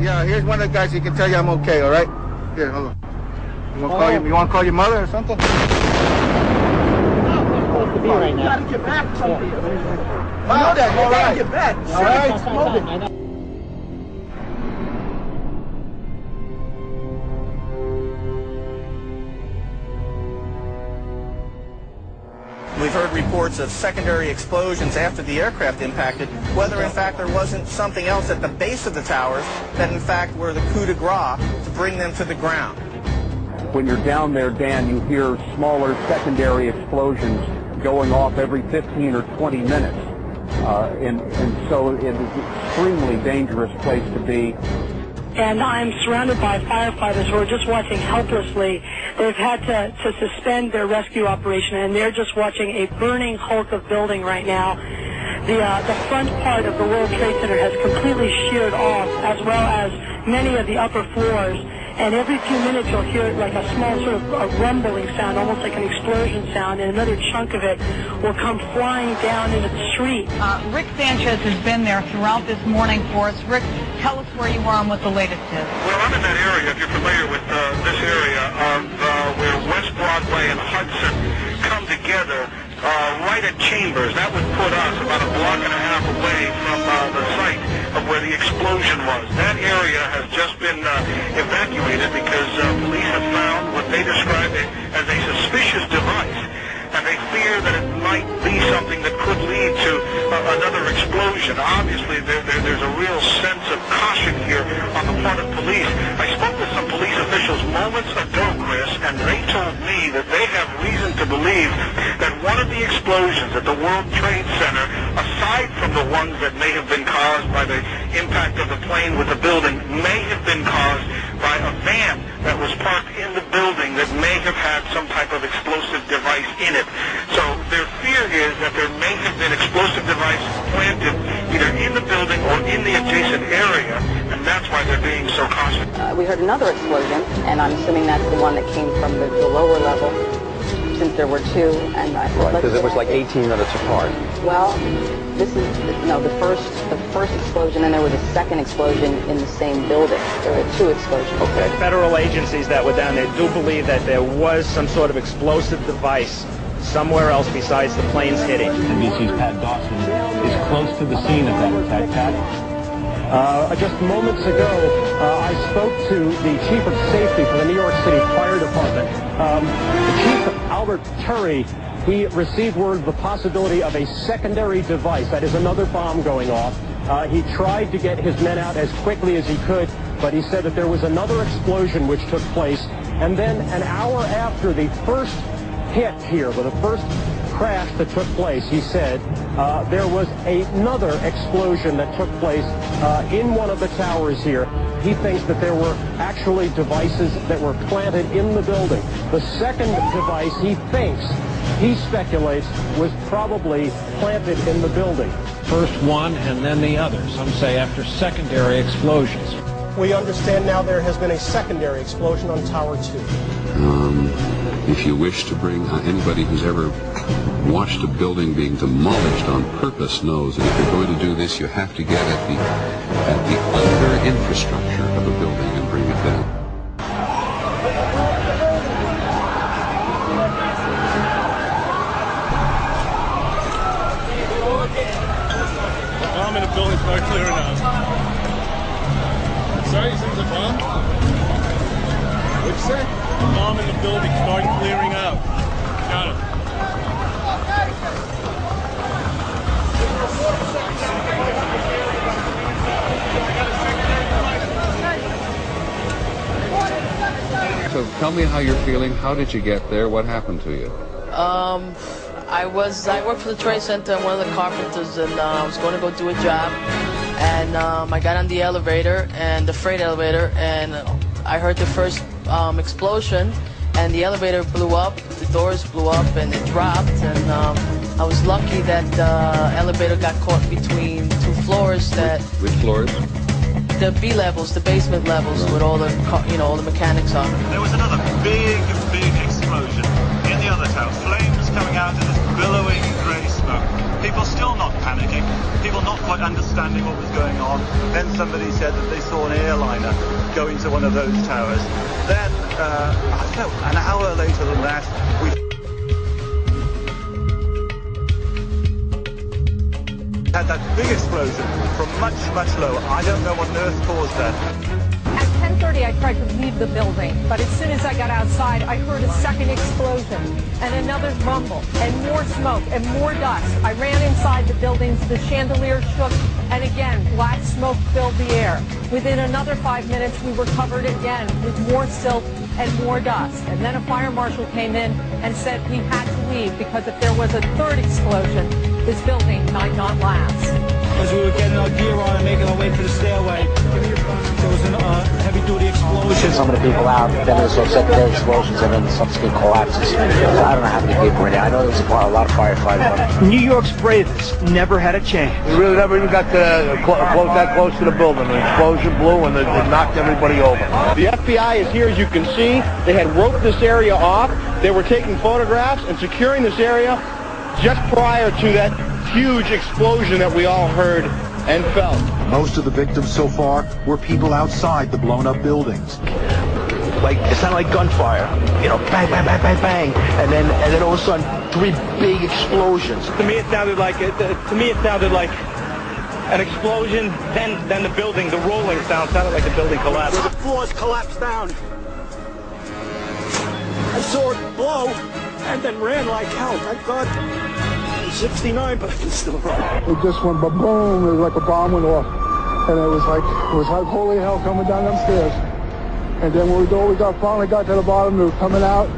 Yeah, here's one of the guys who can tell you I'm okay, all right? Here, hold on. You want to call your mother or something? Supposed to be right now. You gotta get back something. I know that, You gotta get back. All right. Smoking. We've heard reports of secondary explosions after the aircraft impacted, whether in fact there wasn't something else at the base of the towers that in fact were the coup de grace to bring them to the ground. When you're down there, Dan, you hear smaller secondary explosions going off every 15 or 20 minutes. And so it is an extremely dangerous place to be. And I'm surrounded by firefighters who are just watching helplessly. They've had to suspend their rescue operation, and they're just watching a burning hulk of building right now. The front part of the World Trade Center has completely sheared off, as well as many of the upper floors. And every few minutes you'll hear like a small sort of a rumbling sound, almost like an explosion sound, and another chunk of it will come flying down into the street. Rick Sanchez has been there throughout this morning for us. Rick, tell us where you are and what the latest is. Well, I'm in that area, if you're familiar with this area, of where West Broadway and Hudson come together, right at Chambers. That would put us about a block and a half away from the site of where the explosion was. That area has just been evacuated because police have found what they described as a suspicious device, and they fear that it might be something that could lead to another explosion. Obviously, there's a real sense of caution here on the part of police. I spoke with some police officials moments ago, Chris, and they told me that they have reason to believe that one of the explosions at the World Trade Center, aside from the ones that may have been caused by the impact of the plane with the building, may have been caused by a van that was parked in the building that may have had some type of explosive device in it. So their fear is that there may have been explosive device planted either in the building or in the adjacent area, and that's why they're being so cautious. We heard another explosion, and I'm assuming that's the one that came from the lower level, since there were two. And right, because it was like 18 minutes apart. Well, this is the first explosion, and there was a second explosion in the same building. There were two explosions. Okay. Federal agencies that were down there do believe that there was some sort of explosive device somewhere else besides the planes hitting. NBC's Pat Dawson is close to the scene of that attack. Pat? Just moments ago, I spoke to the Chief of Safety for the New York City Fire Department. The Chief, Albert Turry, he received word of the possibility of a secondary device, that is another bomb going off. He tried to get his men out as quickly as he could, but he said that there was another explosion which took place. And then an hour after the first hit here, with the first crash that took place, he said there was another explosion that took place in one of the towers here. He thinks that there were actually devices that were planted in the building. The second device, he speculates, was probably planted in the building. First one and then the other. Some say after secondary explosions. We understand now there has been a secondary explosion on Tower 2. If you wish to bring anybody who's ever watched a building being demolished on purpose knows that if you're going to do this, you have to get at the under infrastructure of a building and bring it down. Bomb in a building, start clearing out. Sorry, you said it's a bomb? What'd you say? A bomb in the building, start clearing out. Got it. So tell me how you're feeling. How did you get there? What happened to you? I worked for the Trade Center. I'm one of the carpenters, and I was going to go do a job. And I got on the elevator, and the freight elevator, and I heard the first explosion, and the elevator blew up, the doors blew up, and it dropped, and I was lucky that the elevator got caught between two floors. Which floors? The B levels, the basement levels, with all the all the mechanics on. There was another big explosion in the other tower. Flames coming out of this billowing grey smoke. People still not panicking, people not quite understanding what was going on. Then somebody said that they saw an airliner go into one of those towers. Then, I don't know, an hour later than that, we had that big explosion from much, much lower. I don't know what on earth caused that. At 10:30, I tried to leave the building, but as soon as I got outside, I heard a second explosion and another rumble and more smoke and more dust. I ran inside the buildings, the chandelier shook, and again, black smoke filled the air. Within another 5 minutes, we were covered again with more silt and more dust. And then a fire marshal came in and said we had to leave because if there was a third explosion, this building might not last. As we were getting our gear on and making our way to the stairway, there was a heavy-duty explosion. Some of the people out, then there's those secondary explosions, and then the subsequent collapses. So I don't know how many people were in there. I know there was a lot of firefighters. New York's bravest never had a chance. We really never even got to that close to the building. An explosion blew and it knocked everybody over. The FBI is here, as you can see. They had roped this area off. They were taking photographs and securing this area just prior to that huge explosion that we all heard and felt. Most of the victims so far were people outside the blown-up buildings. Like, it sounded like gunfire, you know, bang, bang, bang, bang, bang, and then all of a sudden, 3 big explosions. To me, it sounded like an explosion. Then the building, the rolling sound sounded like the building collapsed. The floors collapsed down. I saw it blow and then ran like hell. Thank God. 69, but I can still run. It just went ba-boom. It was like a bomb went off. And it was like holy hell coming down them stairs. And then when we finally got to the bottom, they were coming out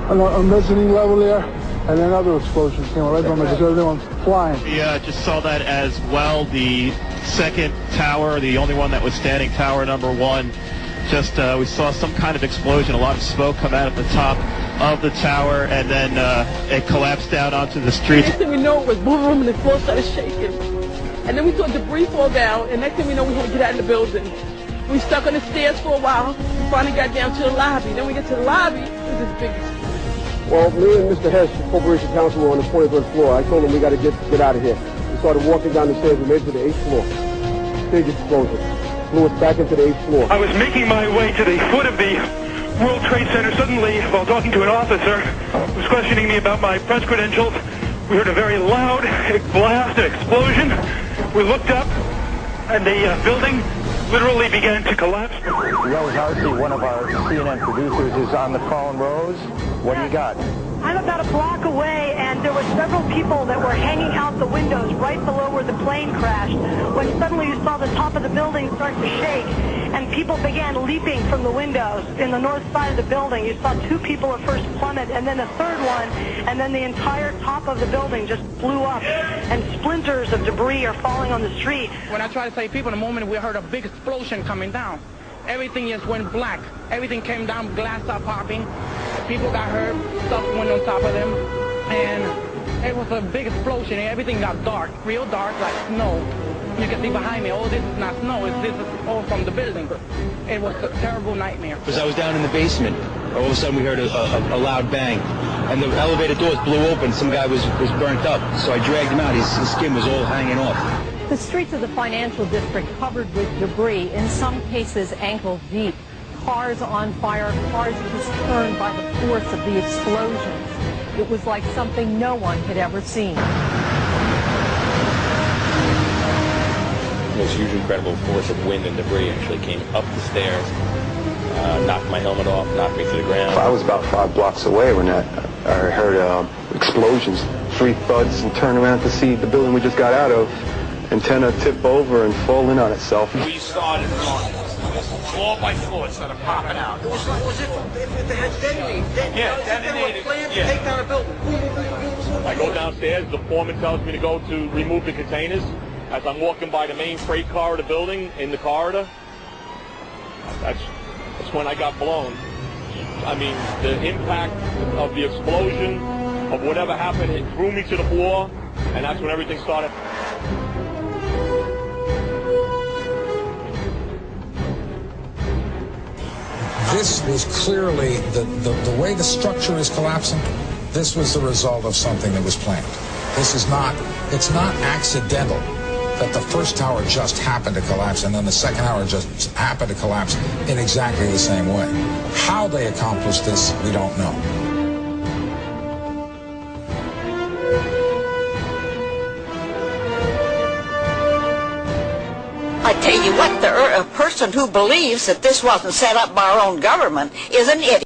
on a mezzanine level there. And then other explosions came right from it because everyone was flying. We just saw that as well. The second tower, the only one that was standing, tower number 1, just we saw some kind of explosion, a lot of smoke come out at the top of the tower, and then it collapsed down onto the street. Next thing we know, it was boom, and the floor started shaking. And then we saw debris fall down, and next thing we know, we had to get out of the building. We stuck on the stairs for a while. We finally got down to the lobby. Then we get to the lobby, it was this big explosion. Well, me and Mr. Hess, the Corporation Counsel, were on the 23rd floor. I told him we got to get out of here. We started walking down the stairs. We made it to the 8th floor. Big explosion. Blew us back into the 8th floor. I was making my way to the foot of the World Trade Center. Suddenly, while talking to an officer who was questioning me about my press credentials, we heard a very loud blast, an explosion. We looked up, and the building literally began to collapse. Rose Arcee, one of our CNN producers, is on the phone. Rose, what do you got? I'm about a block away, and there were several people that were hanging out the windows right below where the plane crashed, when suddenly you saw the top of the building start to shake, and people began leaping from the windows in the north side of the building. You saw 2 people at first plummet, and then a third one, and then the entire top of the building just blew up, and splinters of debris are falling on the street. When I tried to save people, in a moment we heard a big explosion coming down. Everything just went black. Everything came down, glass started popping. People got hurt, stuff went on top of them, and it was a big explosion. Everything got dark, real dark, like snow. You can see behind me, oh, this is not snow, this is all from the building. It was a terrible nightmare. Because I was down in the basement, all of a sudden we heard a loud bang, and the elevator doors blew open. Some guy was burnt up, so I dragged him out. His skin was all hanging off. The streets of the financial district covered with debris, in some cases ankle deep. Cars on fire, cars just turned by the force of the explosions. It was like something no one had ever seen. This huge, incredible force of wind and debris actually came up the stairs, knocked my helmet off, knocked me to the ground. I was about 5 blocks away when I heard explosions, 3 thuds, and turned around to see the building we just got out of. Antenna tip over and fall in on itself. We started on floor by floor, started popping out. It was if they had detonated. Yeah, detonated. Yeah. Take down a building. I go downstairs, the foreman tells me to go to remove the containers. As I'm walking by the main freight car of the building, in the corridor, that's when I got blown. I mean, the impact of the explosion, of whatever happened, it threw me to the floor, and that's when everything started. This was clearly, the way the structure is collapsing, this was the result of something that was planned. it's not accidental that the first tower just happened to collapse and then the second tower just happened to collapse in exactly the same way. How they accomplished this, we don't know. I tell you what, a person who believes that this wasn't set up by our own government is an idiot.